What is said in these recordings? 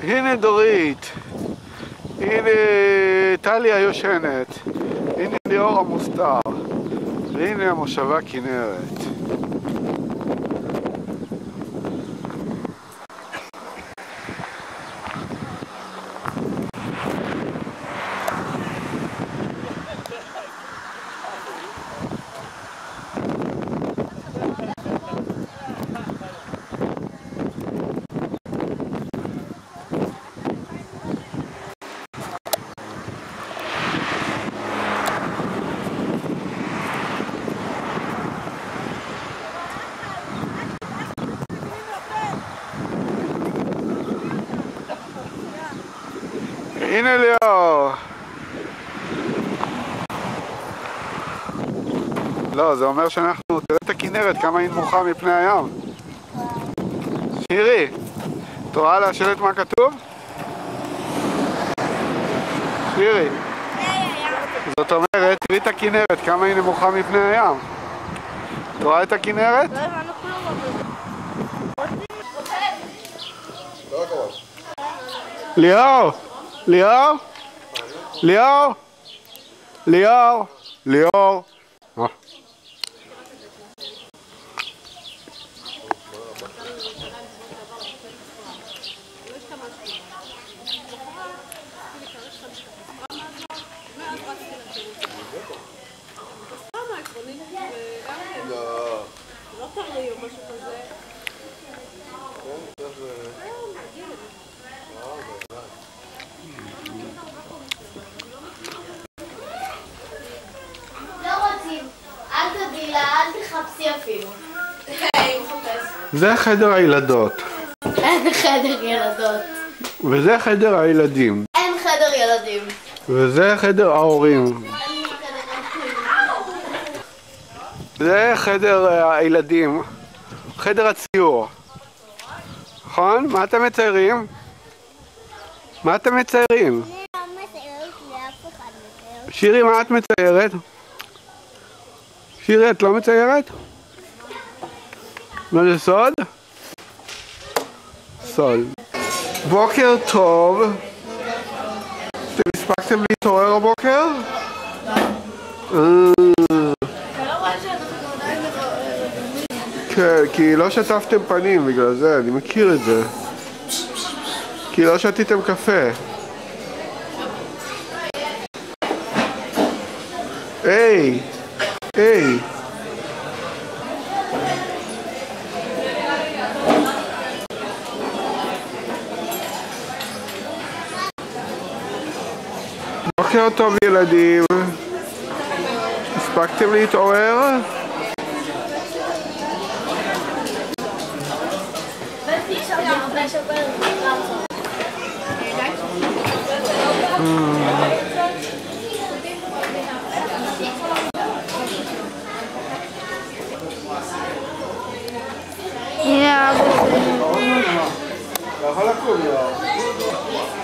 הנה דורית, הנה טליה יושנת, הנה ליאור המוסתר, והנה המושבה כנרת. הנה ליאור. לא, זה אומר שאנחנו, תראה את הכנרת, כמה היא נמוכה מפני הים. שירי, את רואה על השלט מה כתוב? שירי. זאת אומרת, תראי את הכנרת, כמה היא נמוכה מפני הים. את רואה את הכנרת? לא הבנו כלום. ליאור! ליאור? ליאור? ליאור? ליאור? לא תראי או משהו כזה. תחפשי אפילו. זה חדר הילדות. אין חדר ילדות. וזה חדר הילדים. אין חדר ילדים. וזה חדר ההורים. זה חדר הילדים. חדר הציור. נכון? מה אתם מציירים? מה אתם מציירים? שירי, מה את מציירת? שירי, את לא מציירת? מה זה סוד? סוד. בוקר טוב. אתם הספקתם להתעורר הבוקר? כן, כי לא שטפתם פנים בגלל זה, אני מכיר את זה. כי לא שתיתם קפה. היי! היי! בוקר טוב ילדים. הספקתם להתעורר?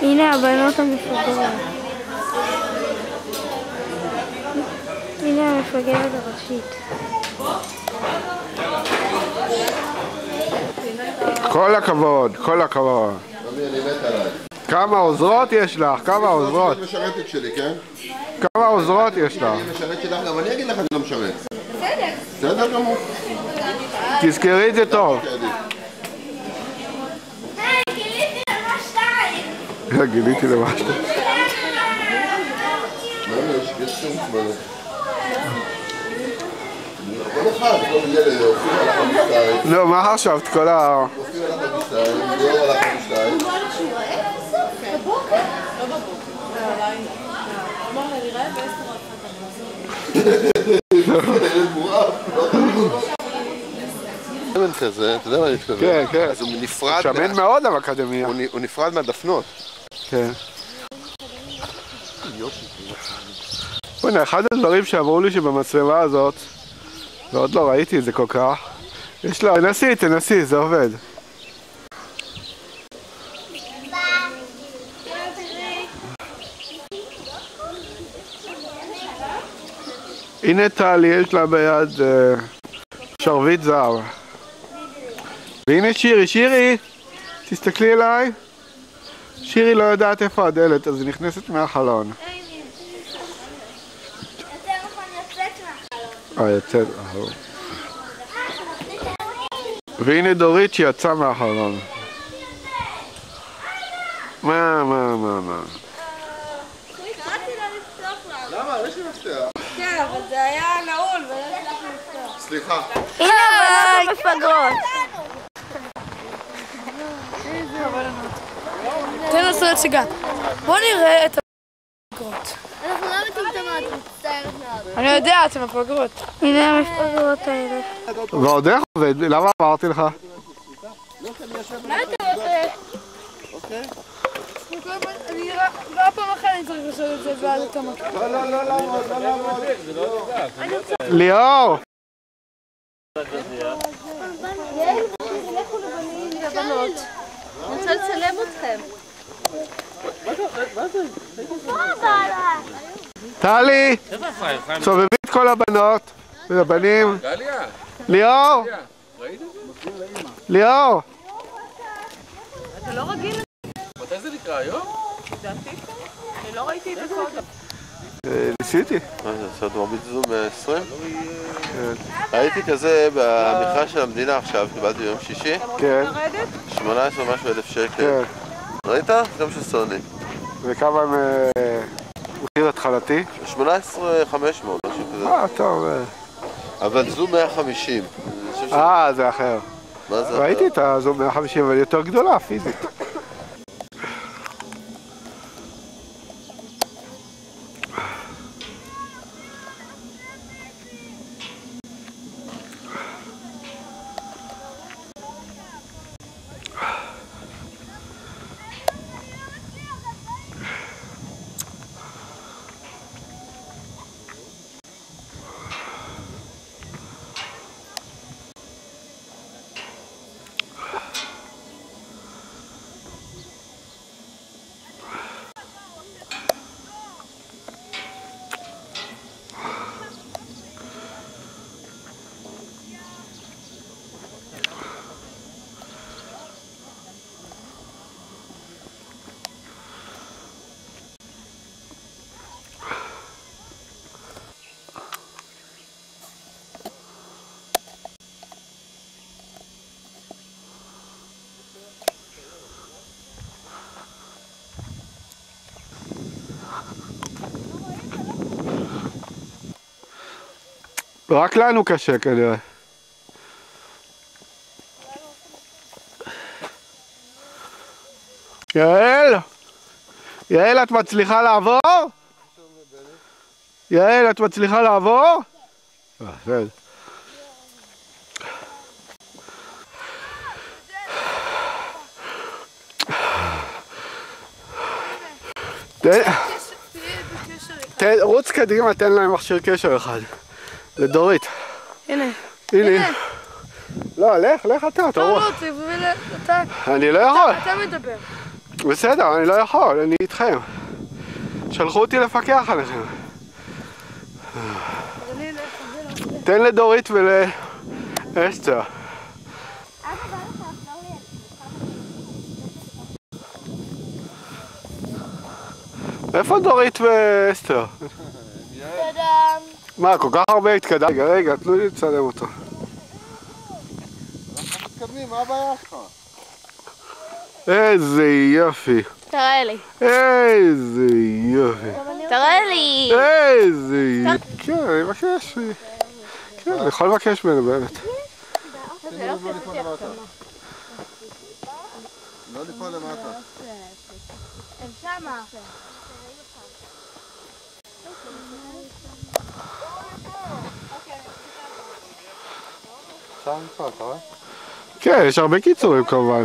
הנה הבנות המפגרות. הנה המפגרת הראשית. כל הכבוד, כל הכבוד. אני מת עליי. כמה עוזרות יש לך? כמה עוזרות? את משרתת שלי, כן? כמה עוזרות יש לך? אני משרת שלך, גם אני אגיד לך אני לא משרת. בסדר. בסדר גמור. תזכרי את זה טוב. היי, גיליתי למה שתיים. גיליתי למה שתיים. יש שום צמדת. כל אחד, כל ילד, אופיר הלך בשתיים. לא, מה חשבת? כל אופיר הלך בשתיים, ליאור הלך בשתיים. בבוקר? לא בבוקר. אמר לה, נראה ילד מואב. שמן כזה, אתה יודע מה אני מתכוון? כן, כן. אז הוא נפרד... שמן מאוד באקדמיה. הוא נפרד מהדפנות. כן. הנה, אחד הדברים שאמרו לי שבמצלמה הזאת, ועוד לא ראיתי את זה כל כך, יש לה... תנסי, זה עובד. הנה טלי, יש לה ביד שרביט זהב. והנה שירי, שירי! תסתכלי אליי. שירי לא יודעת איפה הדלת, אז היא נכנסת מהחלון. יותר נכון יוצאת מהחלון. יוצאת, והנה דורית שיצאה מהחלון. מה? קראתי לה לפתוח לה. למה? יש לי מפתח. כן, אבל זה היה נעול ולא הצלחנו לפתוח. סליחה. הנה הבנות המפגרות. תן לעשות הצגה. בוא נראה את המפגרות. אנחנו לא מטומטמות, מצטערת מאוד. אני יודע, אתם מפגרות. הנה המפגרות האלה. ועוד איך עובד? למה אמרתי לך? מה אתה רוצה? אוקיי. אני רק פעם אחת אני צריך לעשות את זה ואז אתה מכיר. לא לעמוד. ליאור! אני רוצה לצלם אתכם. טלי! סובבי את כל הבנות והבנים. ליאור! ליאור! אתה לא רגיל? מתי זה נקרא היום? לדעתי? אני לא ראיתי את זה קודם. ניסיתי. מה זה, עושה מרבית זום 120? ראיתי כזה במכרז של המדינה עכשיו, קיבלתי ביום שישי. כן. 18 משהו אלף שקל. כן. ראית? גם של סוני. וכמה מחיר התחלתי? 18,500, משהו כזה. טוב. אבל זום 150. זה אחר. מה זה? ראיתי את הזום 150, אבל יותר גדולה, פיזית. רק לנו קשה כנראה. יעל! יעל, את מצליחה לעבור? יעל, את מצליחה לעבור? בסדר. רוץ קדימה, תן להם מכשיר קשר אחד. לדורית. הנה. הנה. לא, לך אתה, אתה רואה. לא, תביא אתה. אני לא יכול. אתה מדבר. בסדר, אני לא יכול, אני איתכם. שלחו אותי לפקח עליכם. תן לדורית ולאסתר. איפה דורית ואסתר? מה, כל כך הרבה התקדם? רגע, תנו לי לצלם אותו. אנחנו מתקדמים, מה הבעיה שלך? איזה יופי. תראה לי. איזה יופי. תראה לי. איזה יופי. כן, אני מבקש. כן, אני יכול לבקש ממנו באמת. לא ליפול למטה. לא ליפול למטה. הם שמה. כן, יש הרבה קיצורים כמובן.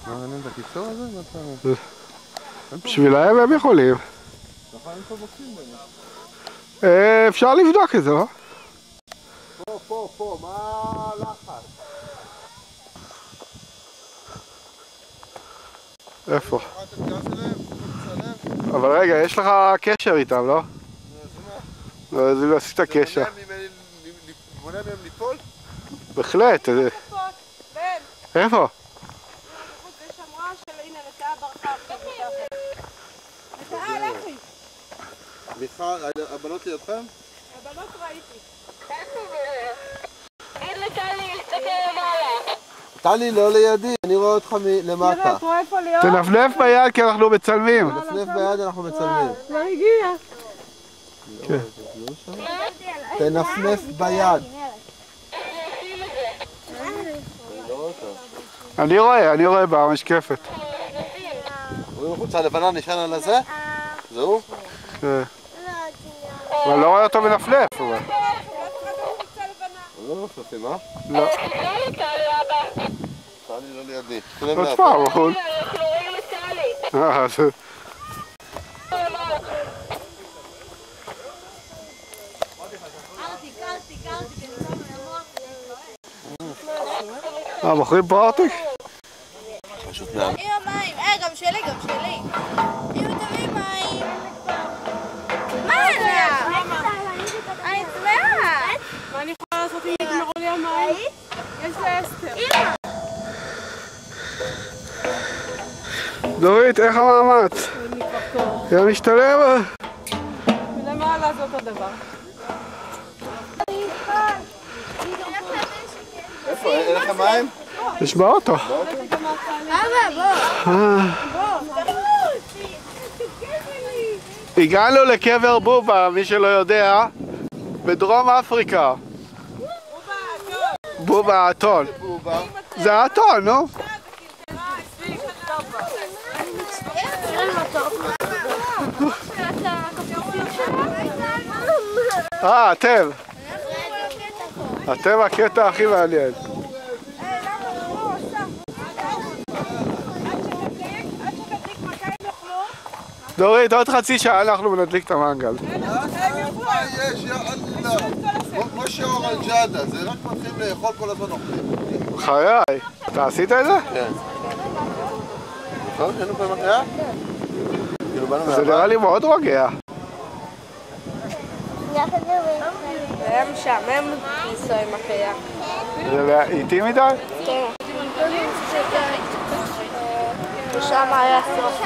מעניין את הקיצור הזה? בשבילם הם יכולים. אפשר לבדוק את זה, לא? פה, מה הלחץ? איפה? אבל רגע, יש לך קשר איתם, לא? אז אם עשית קשר. מונע מהם ליפול? בהחלט. בן, איפה? זה שמרה של הנה לטאה ברכה עכשיו מתחת. לטאה, לכי. מיכל, הבנות לידכם? הבנות ראיתי. טלי, לא לידי, אני רואה אותך למטה. תראה, את רואה איפה ליאור? תנפנף ביד כי אנחנו מצלמים. נפנף ביד, אנחנו מצלמים. לא הגיע. תנפנף ביד. אני רואה במשקפת. רואים חולצה לבנה נשען על הזה? זהו? כן. אבל לא רואה אותו מנפנף. אבל. לא מנפנפים, אה? לא. טלי, לא לידי. עוד פעם, בחול. מוכרים פה ארטיק? פשוט מעל. עם המים, גם שלי, גם שלי. אם תביא מים. מה זה? אני צמאה. מה אני יכולה לעשות אם נגמרו לי המים? יש לאסתר. דורית, איך המאמץ? זה משתלם? ולמעלה זה אותו דבר. איפה? אין לכם מים? יש באוטו. אבא, בוא. הגענו לקבר בובה, מי שלא יודע, בדרום אפריקה. בובה האתון. זה האתון, נו. אתם. אתם הקטע הכי מעניין. דורית, עוד חצי שעה אנחנו נדליק את המנגל. יש, יא אללה. כמו שאור על ג'אדה, זה רק מתחילים לאכול כל הזמן אוכלים. חיי, אתה עשית את זה? כן. נכון? היינו פעם אחריה? זה נראה לי מאוד רוגע. זה היה משעמם לנסוע עם הקיה. זה איטי מדי? כן. ושם היה סוף.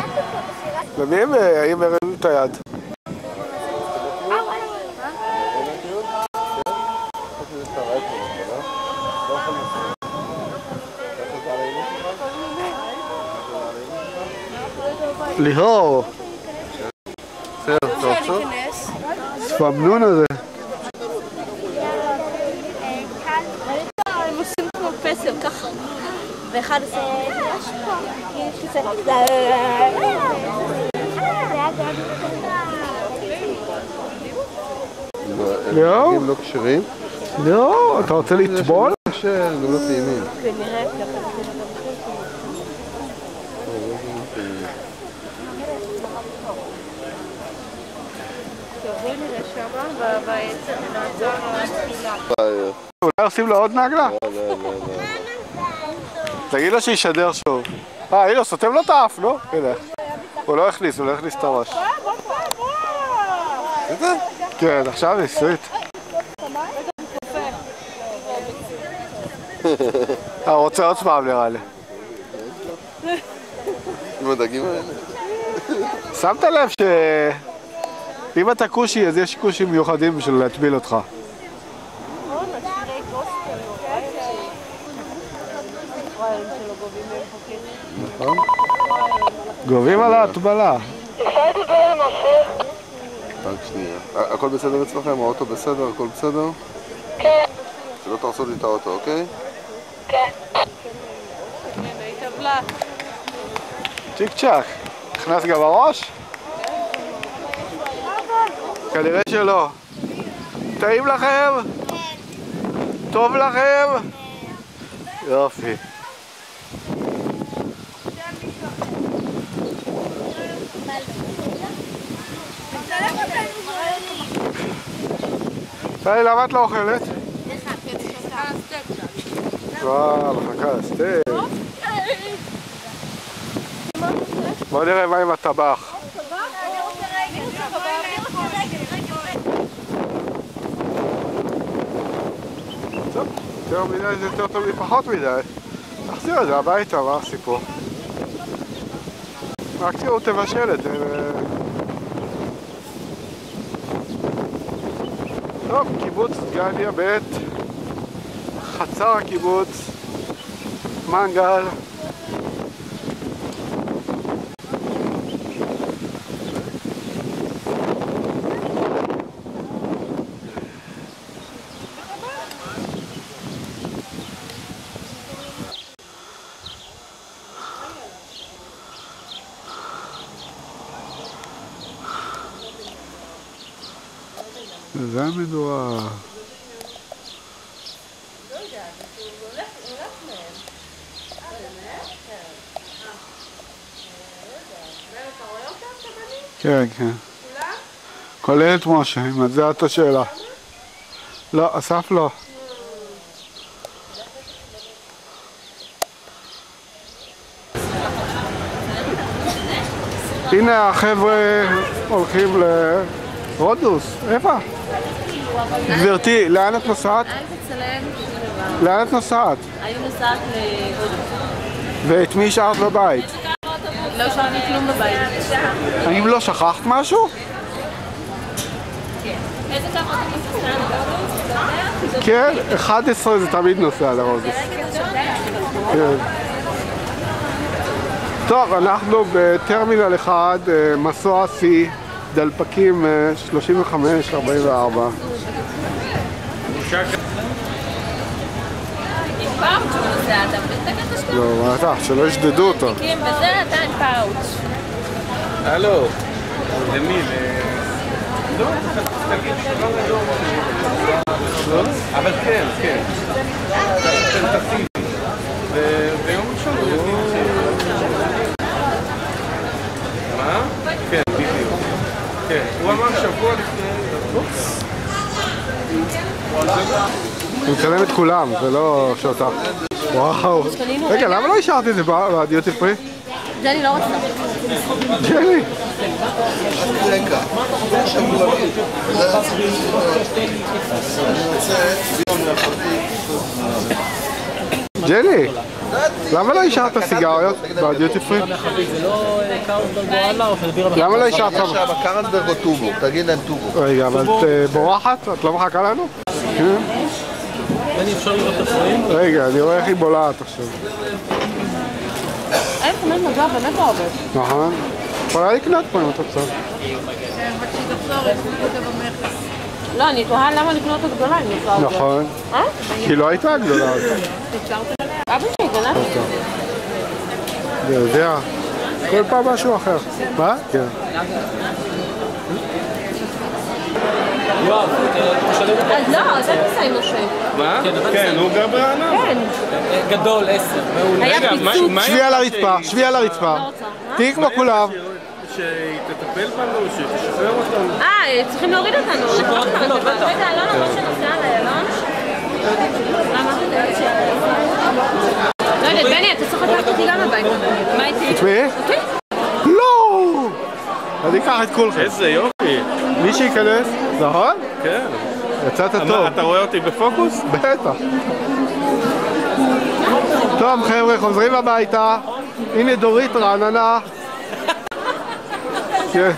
למי הם הרימו את היד? ליהור. בסדר, אתה רוצה? ספמנון הזה. הם עושים כמו פסל ככה. ואחד עושה... יש כזה... ליאור? הם לא כשרים. ליאור, אתה רוצה לטבול? הם גם לא טעימים. כנראה בואי נראה שמה, בעצם נעצור לתפילה. אולי עושים לו עוד נגלה? לא, לא, לא. תגיד לו שישדר שוב. הנה, סותם לו את האף, נו? הנה. הוא לא הכניס את הראש. כן, עכשיו ניסית. רוצה עוד פעם נראה לי. עם הדגים האלה. שמת לב שאם אתה כושי אז יש כושים מיוחדים בשביל להטביל אותך. נכון? גובים על ההטבלה. רק שנייה. הכל בסדר אצלכם? האוטו בסדר? הכל בסדר? כן. שלא תרסו לי את האוטו, אוקיי? כן. צ'יק צ'ק. נכנס גם הראש? כנראה שלא. טעים לכם? טוב לכם? יופי. טלי, למה את לא אוכלת? וואו, מחכה לסטייק. בוא נראה מה עם הטבח. טוב. יותר מדי זה יותר טוב מפחות מדי. תחזיר את זה הביתה, מה הסיפור? מקסימום תבשל את זה. טוב, קיבוץ דגניה ב', חצר הקיבוץ, מנגל. זה המדורה. כן, כן. כולל את משה, אם זה את השאלה. לא, אסף לא. הנה החבר'ה הולכים לרודוס. איפה? גברתי, לאן את נוסעת? לאן את נוסעת? אני נוסעת להודו. ואת מי השארת בבית? לא השארתי כלום בבית. האם לא שכחת משהו? כן. איזה כמה אוטובוס נוסע? כן, 11 זה תמיד נוסע לרודוס. כן. טוב, אנחנו בטרמינל 1, מסוע C, דלפקים 35-44. עם פאוץ' הוא נוסע, אתה מתקן את השקעה? לא, מה אתה? שלא ישדדו אותו. וזה אתה עם פאוץ'. הלו, למי? לא, תגיד שלא אבל כן, כן. ביום ראשון הוא יגיד מה? כן, בדיוק. כן, הוא אמר שבוע לפני... הוא מצלם את כולם, זה לא שאותה. וואו. רגע, למה לא השארתי את זה בדיוטי פרי? ג'ני לא רוצה. ג'ני. ג'ני, למה לא השארת סיגריות בדיוטי פרי? למה לא השארת? עכשיו, קרנסברג או טובו? תגיד להם טובו. רגע, אבל את בורחת? את לא מחכה לנו? רגע, אני רואה איך היא בולעת עכשיו. אין חמש מגע באמת לא עובד. נכון. יכולה לקנות פה אם את רוצה. לא, אני תוהה למה לקנות את הגדולה אם נוסעה אותה. נכון. כי לא הייתה גדולה. אבא שלי גנב. אני יודע. כל פעם משהו אחר. מה? כן. יואב, אז לא, זה נוסע עם משה. מה? כן, הוא גר ברעננה. כן. גדול, 10. היה פיצוץ. שבי על הרצפה, שבי על הרצפה. תהי כמו כולם. שהיא תטפל בנו, שהיא תשחרר אותנו. צריכים להוריד אותנו. רגע, אלון אמר שנוסע לאלון. למה? לא יודעת, בני, אתה צריך לקחת אותי גם הביתה. מה איתי? את מי? אותי? לא! אני אקח את כולכם. איזה יופי. מי שייכנס? נכון? כן. יצאת טוב. אתה רואה אותי בפוקוס? בטח. טוב חבר'ה, חוזרים הביתה. הנה דורית רעננה. כן.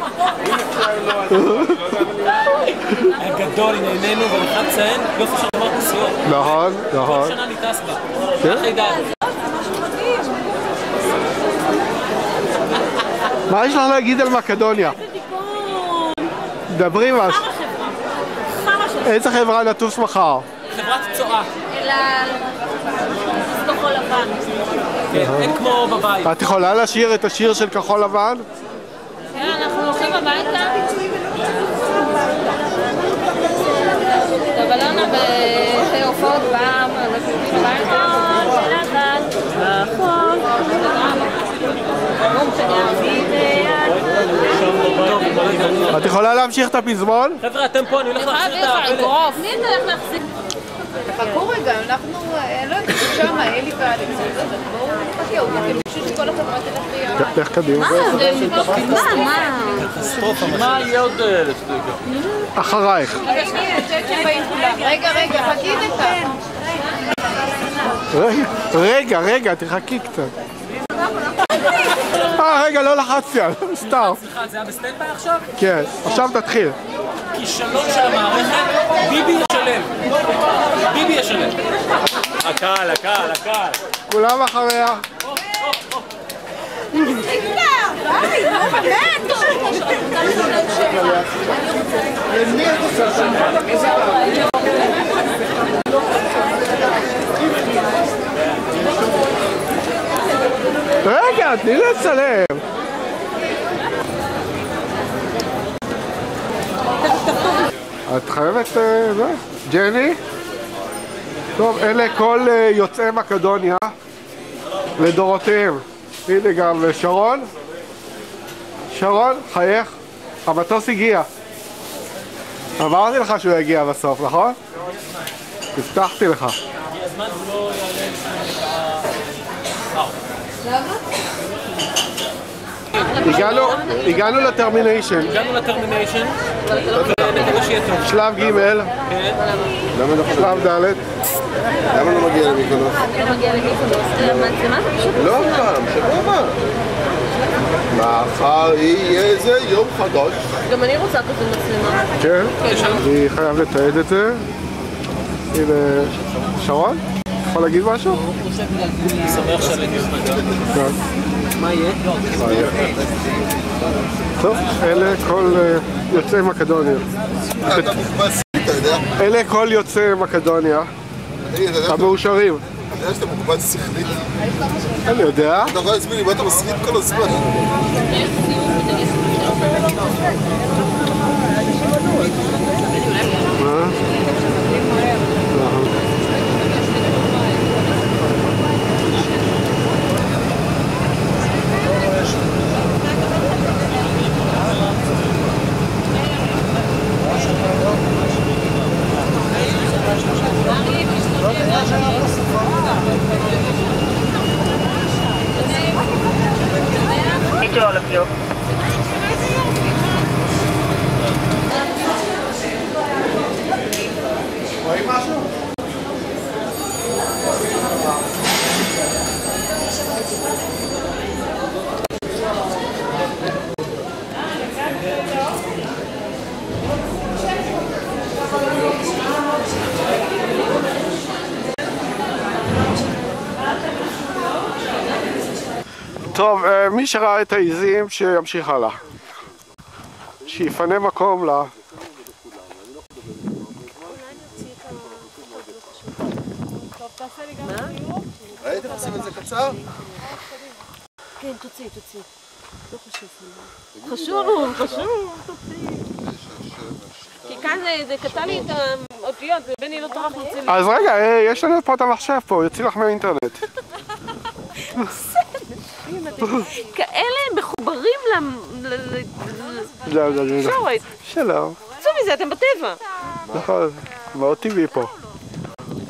היה גדול, נהנינו, ואני חייב לציין, יופי של אמרת נסיעות. נכון, נכון. כל שנה אני טס בה. כן? אחרי דעת. מה יש לך להגיד על מקדוניה? דברי משהו. איזה חברה נטוס מחר? חברת צועה. אלא... כחול לבן. אין כמו בבית. את יכולה לשיר את השיר של כחול לבן? כן, אנחנו הולכים הביתה. טוב, אלונה בהופעות בעם, אנחנו הולכים הביתה. לבן, נכון. את יכולה להמשיך את הפזמון? חבר'ה, אתם פה, אני הולך להחזיר את הפלט. מי אתה הולך להחזיק? חכו רגע, אנחנו, לא יודעת, שם, אלי ואלכס, בואו נחכה, אתם פשוט שכל החברה תלך ביחד. לך קדימה. מה יהיה עוד סטיקה? אחרייך. רגע, חכי דקה. רגע, תחכי קצת. רגע, לא לחצתי על, סתם. סליחה, זה היה בסטנדביי עכשיו? כן, עכשיו תתחיל. כישלון של המערכת, ביבי ישלם. ביבי ישלם. הקהל. כולם אחריה. רגע, תני לצלם. את חייבת, ג'ני? טוב, אלה כל יוצאי מקדוניה לדורותיהם. הנה גם שרון. שרון, חייך. המטוס הגיע. אמרתי לך שהוא יגיע בסוף, נכון? הבטחתי לך. הגענו לטרמיניישן. ונקווה שיהיה טוב. שלב ג' שלב ד'. למה לא מגיע למיקונוס? לא מגיע למיקונוס. המצלמה זה פשוט... לא פעם, שבוע מה? מחר יהיה איזה יום חדש. גם אני רוצה כזה מצלמה. כן? אני חייב לתעד את זה. הנה, שרון? יכול להגיד משהו? אני שמח שעליתי במגע. כן. מה יהיה? טוב, אלה כל יוצאי מקדוניה. אתה מוגבל שכלית, אתה יודע? אלה כל יוצאי מקדוניה. המאושרים. אתה יודע שאתה מוגבל שכלית? אני יודע. אתה יכול להסביר לי מה אתה מסריט כל הזמן? טוב, מי שראה את העיזים שימשיך הלאה. שיפנה מקום לה. הייתם עושים את זה קצר? כן, תוציא. לא חשוב. חשוב, תוציא. כי כאן זה קטע לי את האותיות, ובני לא טרח להוציא לי. אז רגע, יש לנו פה את המחשב פה, יוציא לך מהאינטרנט. כאלה מחוברים לתקשורת. שלום. צאו מזה, אתם בטבע. נכון, מאוד טבעי פה.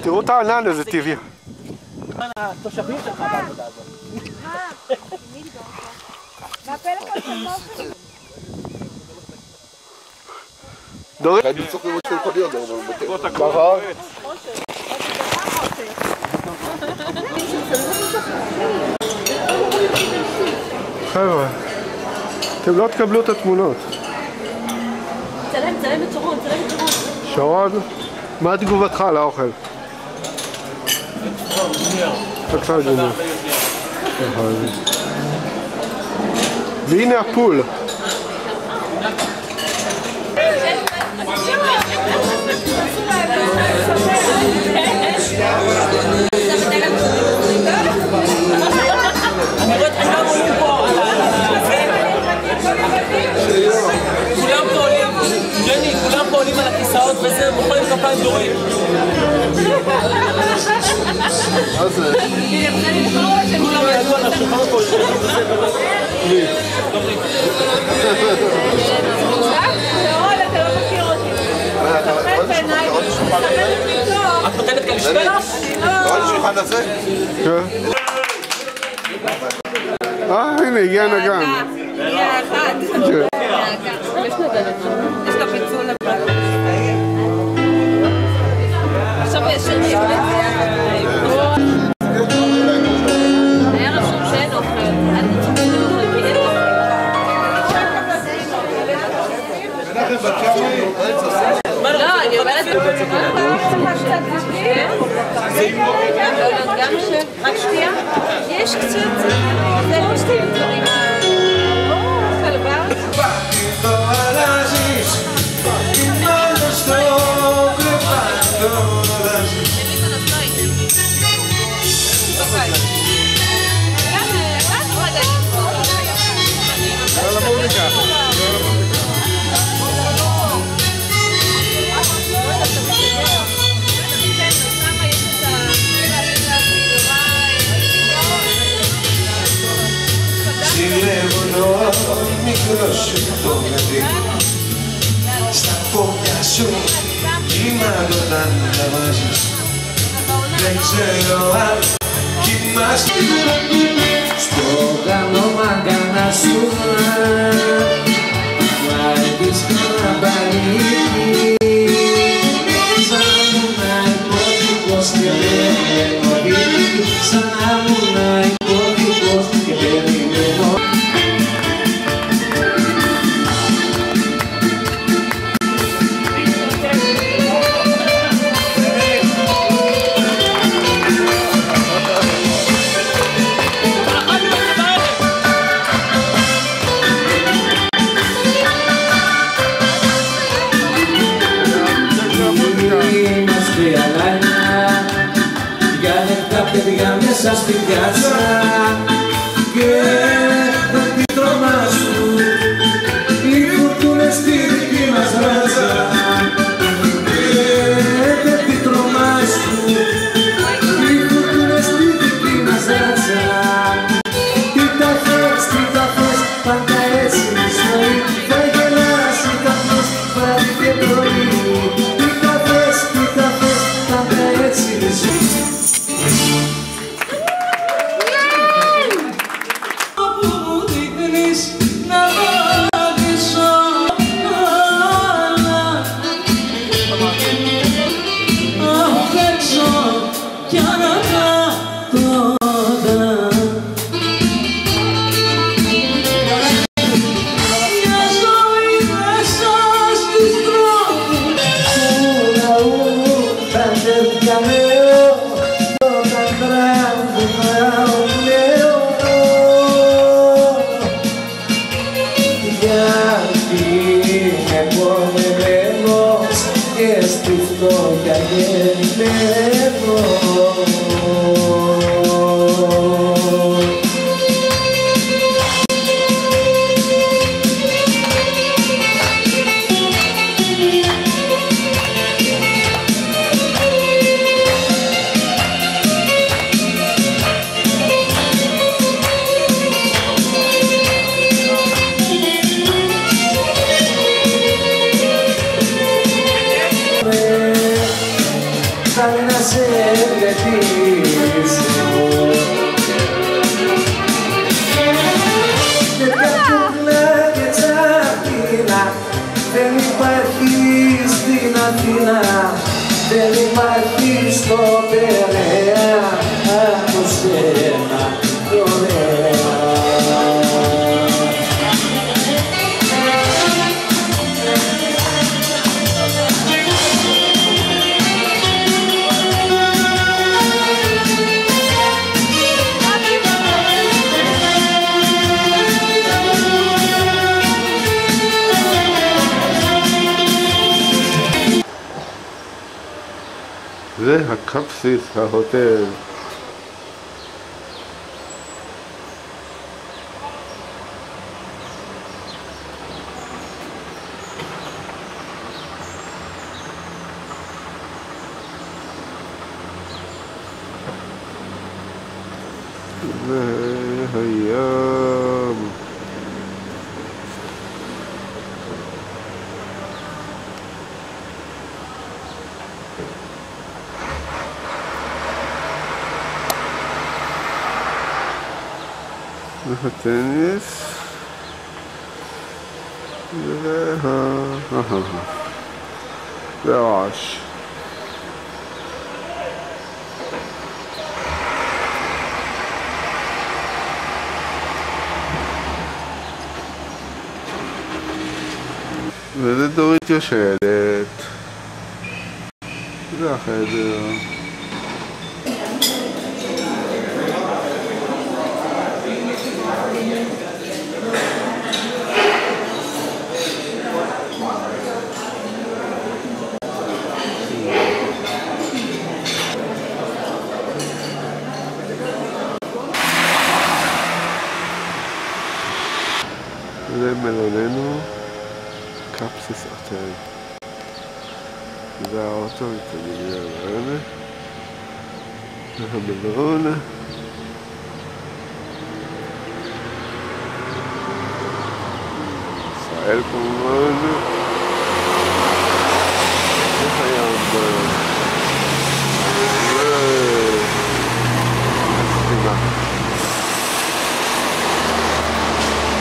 תראו את הענן, איזה טבעי. התושבים שלך בעבודה הזאת. דורי? אני צריך לראות שהוא יכול להיות, אבל נכון. חבר'ה, אתם לא תקבלו את התמונות. צלם את שרון. שרון, מה תגובתך על האוכל? בבקשה, ג'וניור. והנה הפול. כולם פה עולים על הכיסאות וזה, מוכנים כפיים דורים. מה זה? כולם ידעו על השולחן פה. אתה לא מכיר אותי. את נותנת קלישפלה? לא על השולחן הזה? כן. הנה, הגיע נגן. הגיע אחד. יש לו פיצול אבל. עכשיו יש גם רק שתייה? יש קצת, זה לא שתייה, כלבה. Τηλέφωνο μικρό σου το παιδί στα πόδια σου κύματα όταν τα βάζεις. Δεν ξέρω αν κοιμάσαι στο γάμο μαγκανά σου να έχεις ένα μπαλίκι σαν να ήμουν υπότιτλος και περιμένω σαν να ήμουν υπότιτλος και περιμένω. Παιδιά μέσα στην πιάτσα και τα πιτρώμα σου οι φουρτούνες στη δική μας ράτσα και τα πιτρώμα σου οι φουρτούνες στη δική μας ράτσα. Τι τα θες, πάντα έτσι η ζωή θα γελάσει καθώς βράδυ και πρωί. Τι τα θες, πάντα έτσι η ζωή. Δεν υπάρχει στην Αθήνα, δεν υπάρχει στο Περαία από σένα ωραία. זה הקפסיס, ההוטל. זה הים. הטניס והרעש. וזה דורית יושבת. זה החדר. למלוננו קפסיס אוטל. זה האוטו, מתנגיע לענה. המלון. ישראל כמובן. איך היה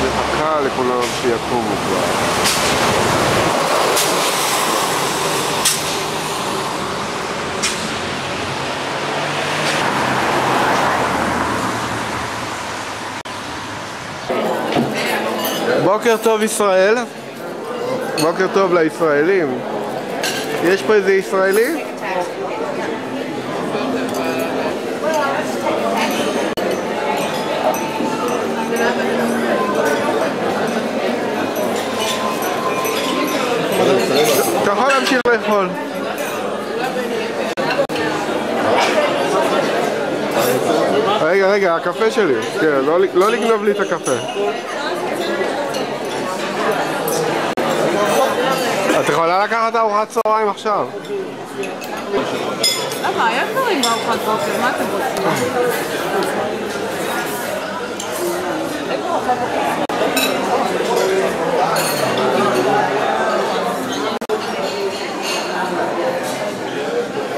מחכה לכולם שיקומו כבר. בוקר טוב ישראל. בוקר טוב לישראלים. יש פה איזה ישראלי? אתה יכול להמשיך לאכול. רגע, הקפה שלי. כן, לא לגנוב לי את הקפה. את יכולה לקחת ארוחת צהריים עכשיו. למה? היה דברים בארוחת בוקר, מה אתם רוצים?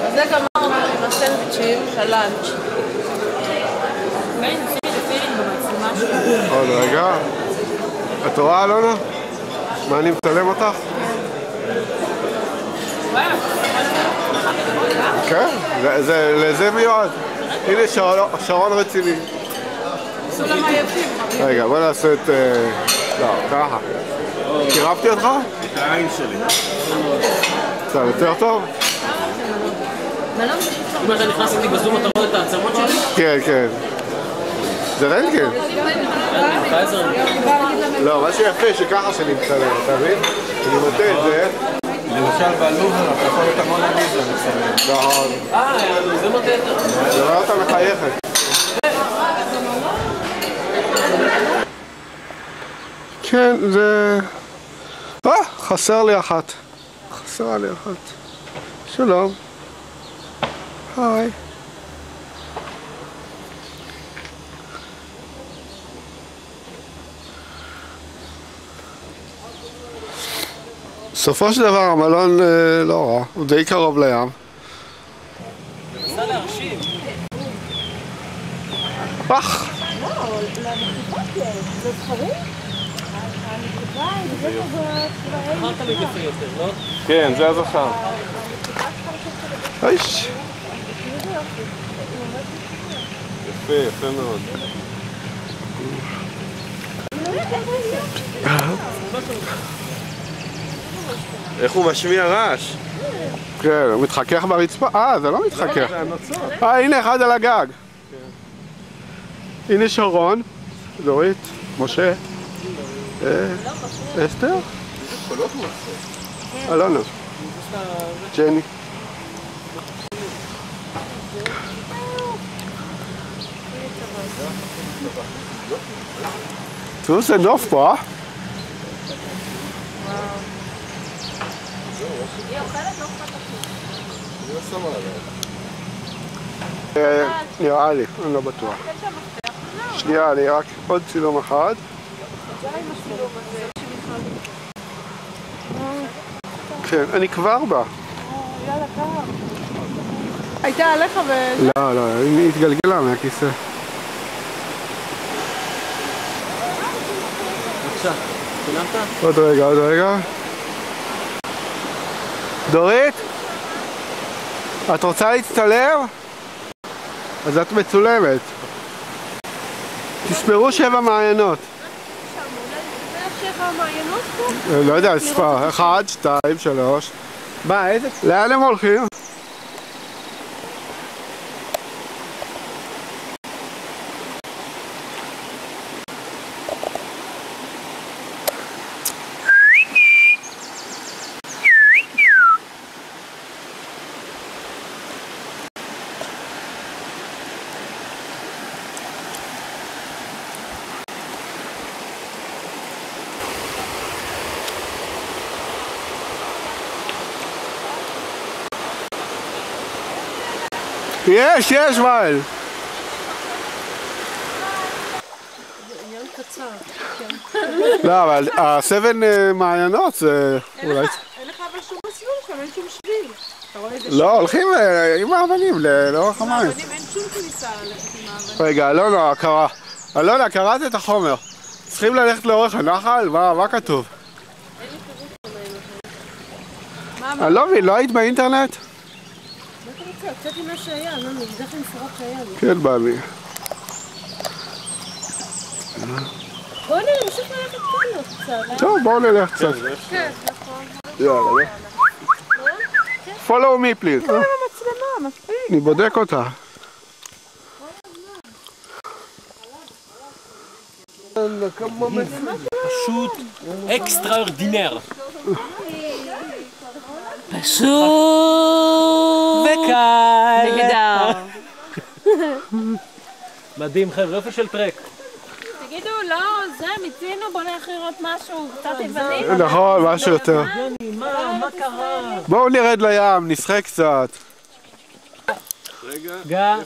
אז זה גמרנו עם הסנדוויצ'ים ללאנץ'. עוד רגע. את רואה אלונה? מה אני מצלם אותך? כן, לזה מיועד. הנה שרון רציני. רגע, בוא נעשה את... לא, ככה. קירבתי אותך? את העין שלי. קצת יותר טוב? אם אתה נכנס איתי בזום אתה רואה את העצמות שלי? כן, כן. זה רנטגן. לא, מה שיפה שככה שאני מצלם, אתה מבין? אני מוטה את זה. למשל בלובר, אתה יכול את המון אביזה מצלם. נכון. זה מוטה יותר. זה רואה אותה מחייכת. כן, זה... חסר לי אחת. חסרה לי אחת. שלום. היי. בסופו של דבר המלון לא רע, הוא די קרוב לים. נסה להרשים. פח! אמרת לי יפה יותר, לא? כן, זה הזכר. איש! יפה, יפה מאוד. איך הוא משמיע רעש? כן, הוא מתחכך ברצפה. זה לא מתחכך. הנה אחד על הגג. הנה שרון, דורית, משה, אסתר, אלונה, ג'ני. תראו, זה נוף פה, נראה לי, אני לא בטוח. שנייה, אני רק עוד צילום אחד. כן, אני כבר בא. הייתה עליך ו... לא, היא התגלגלה מהכיסא. בבקשה, צילמת? עוד רגע. דורית? את רוצה להצטלם? אז את מצולמת. תספרו 7 מעיינות. זה 7 מעיינות פה? לא יודע, ספר. 1, 2, 3. מה, איזה? לאן הם הולכים? יש מים. זה עניין קצר. לא, אבל הסבן מעיינות זה אולי... אין לך אבל שום מסלול שם, אין שום שביל. אתה רואה איזה לא, הולכים עם האבנים לאורך המים. האבנים, אין שום כניסה ללכת עם האבנים. רגע, אלונה, קראת את החומר. צריכים ללכת לאורך הנחל? מה כתוב? אני לא מבין, לא היית באינטרנט? מה אתה רוצה? קצת מה שהיה, לא נגדך למפורט שהיה לי. כן, בא לי. בואו נמשיך ללכת כאן קצת. טוב, בואו נלך קצת. כן, נכון. יאללה. follow me please. המצלמה, מספיק. אני בודק אותה. פשוט אקסטראורדינר. פשוט וקל. נגדר. מדהים חבר'ה, איפה של טרק? תגידו, לא, זה, מיצינו, בוא נלך לראות משהו, קצת יווני. נכון, משהו יותר. יוני, מה קרה? בואו נרד לים, נשחק קצת. גא.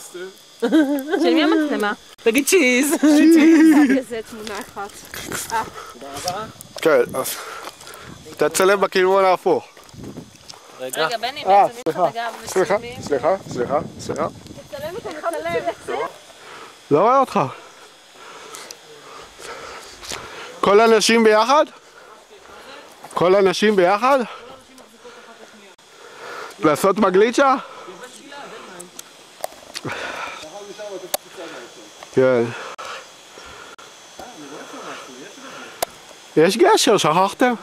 של מי המצלמה? תגיד צ'יז. זה תמונה אחת. כן, אז תצלם בכיוון ההפוך. רגע. רגע, בני, מצלמים לך בגב סליחה, וצלמים. סליחה. תצלם אותך, תצלם. לא רואה אותך. כל האנשים ביחד? כל האנשים ביחד? לעשות מגליצ'ה? כן. יש גשר, שכחתם?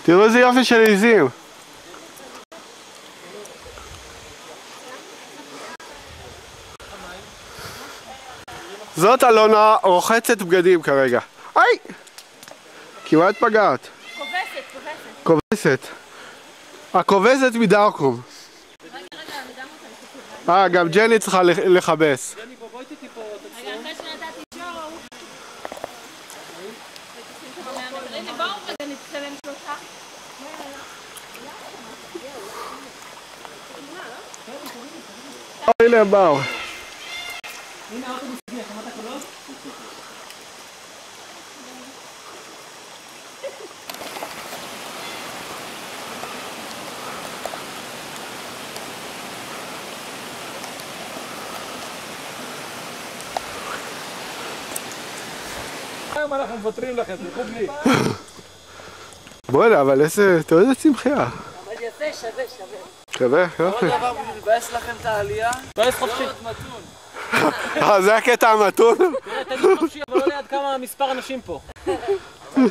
תראו איזה יופי של עיזים. זאת אלונה רוחצת בגדים כרגע. היי! כמעט פגעת. כובסת. הכובסת מדארקום. גם ג'ני צריכה לכבס. רגע, אחרי שנתתי שואו. הנה, בואו רגע נצטלם שלושה. הנה הם באו. היום אנחנו מוותרים לכם, תלכו בלי. בוא'נה, אבל איזה צמחייה. אבל יפה, שווה. שווה, יופי. עוד דבר בשביל לבאס לכם את העלייה? בייס חופשי. זה הקטע המתון? תראה, תגיד חופשי, אבל לא ליד כמה מספר אנשים פה. יש שם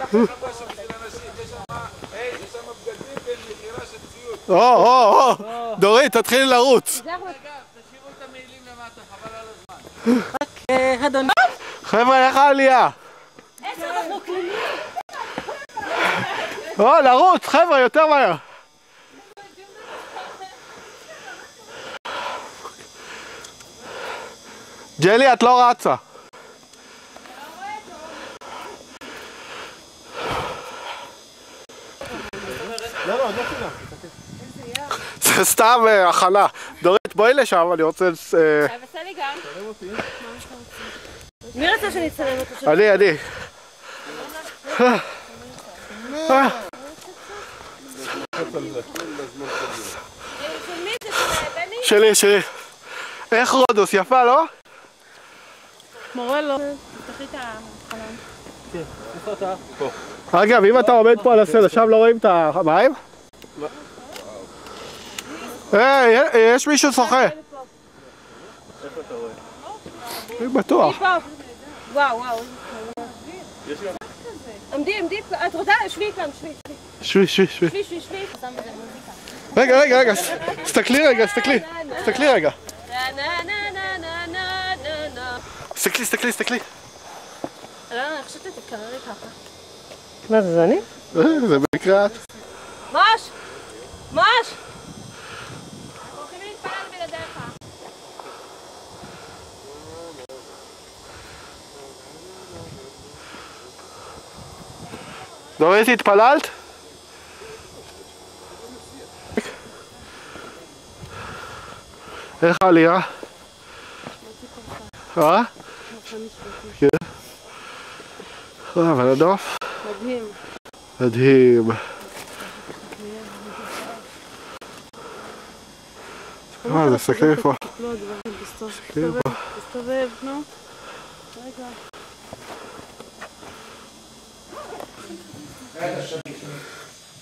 בגדים במכירה של ציוד. דורית, תתחילי לרוץ. תשאירו את המעילים למטה, חבל על הזמן. אדוני. חבר'ה, איך העלייה? 10 אנחנו קלינים. לרוץ, חבר'ה, יותר מהר. ג'לי, את לא רצה. זה סתם הכנה. דורית, בואי לשם, אני רוצה... תעשה לי גם. מי רצה שנצטלם אותו? אני. של מי זה? בני? שלי. איך רודוס? יפה, לא? מורה לא. תפתחי את החלון. כן, איפה אתה? פה. אגב, אם אתה עומד פה על הסלע, שם לא רואים את המים? היי, יש מישהו שוחה. אני בטוח. וואו. עמדי, את רוצה? שבי כאן, שבי. שבי. רגע, תסתכלי רגע. תסתכלי. אני חושבת שתקררי ככה. מה זה אני? זה במקרה את. מוש! אנחנו הולכים להתפלל בלעדיך. דורית, התפללת? איך העלייה? כן. אבל הנוף? מדהים. מה זה, סתכלי פה. תסתובב, נו. רגע.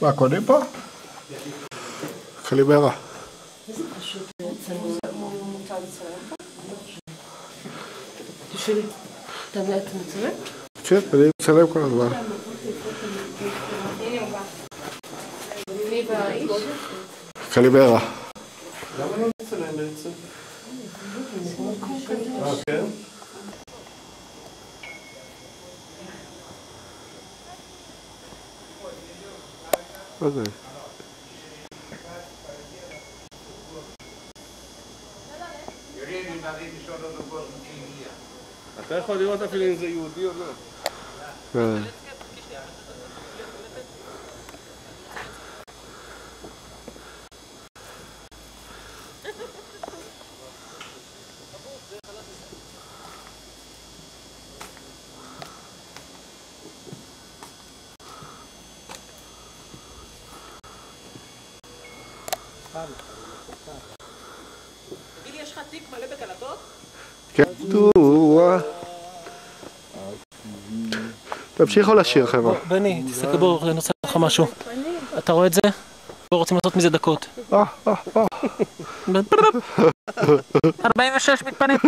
מה, קונים פה? קליברה. תשאלי, אתה מצלם? כן, אני מצלם כל הזמן. קליברה. למה לא מצלם בעצם? כן? מה זה? אתה יכול לראות אפילו אם זה יהודי או לא. כן. תגידי, יש לך תיק מלא בקלטות? כן, תמשיכו לשיר, חבר'ה. בני, תסתכל בואו, אני רוצה לך משהו. אתה רואה את זה? בואו רוצים לעשות מזה דקות. 46 מתפנים.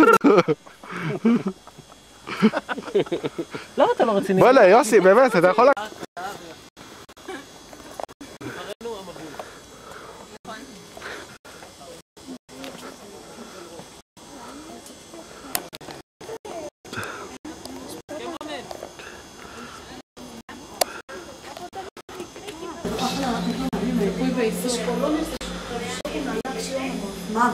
למה אתה לא רציני? וואלה, יוסי, באמת, אתה יכול... מה?